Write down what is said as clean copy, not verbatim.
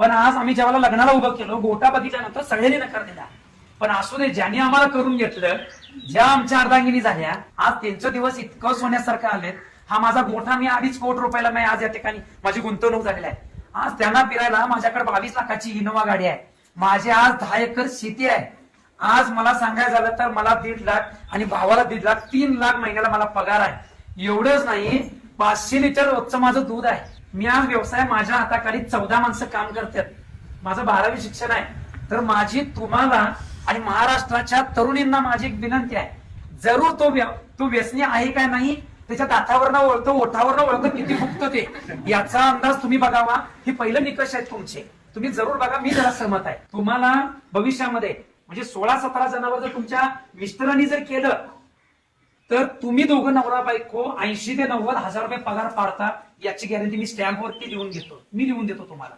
पण आज आम्ही ज्यावेळेला लग्नाला उभं केलं, गोटा बघितल्यानंतर सगळ्यांनी नकार दिला. पण असू दे, ज्यांनी आम्हाला करून घेतलं, ज्या आमच्या अर्धांगिनी झाल्या, आज त्यांचे दिवस इतकं सोन्यासारखं आलेत. हा माझा गोठा मी 2.5 कोटी रुपयाला मी आज या ठिकाणी माझी गुंतवणूक झालेली आहे. आज त्यांना फिरायला माझ्याकडे 22 लाखाची इनोवा गाडी आहे. माझी आज 10 एकर शेती आहे. आज मला सांगायचं झालं तर मला 1.5 लाख आणि भावाला 1.5 लाख, 3 लाख महिन्याला मला पगार आहे. एवढंच नाही, 500 लिटर रोजचं माझं दूध आहे. मी आज व्यवसाय, माझ्या हाताखाली 14 माणसं काम करतात. माझं 12वी शिक्षण आहे. तर माझी तुम्हाला आणि महाराष्ट्राच्या तरुणींना माझी एक विनंती आहे, जरूर तो व्यसनी आहे काय नाही त्याच्या दातावरनं ओळखतो, ओठावरनं ओळखतो, किती फुकतो ते याचा अंदाज तुम्ही बघावा. हे पहिलं निकष आहेत तुमचे, तुम्ही जरूर बघा. मी जरा सहमत आहे. तुम्हाला भविष्यामध्ये म्हणजे 16-17 जणांवर जर तुमच्या मिस्टरांनी जर केलं तर तुम्ही दोघं नवरा बायको 80 ते 90 हजार रुपये पगार पाडता याची गॅरंटी मी स्टॅम्पवरती लिहून घेतो, मी लिहून देतो तुम्हाला.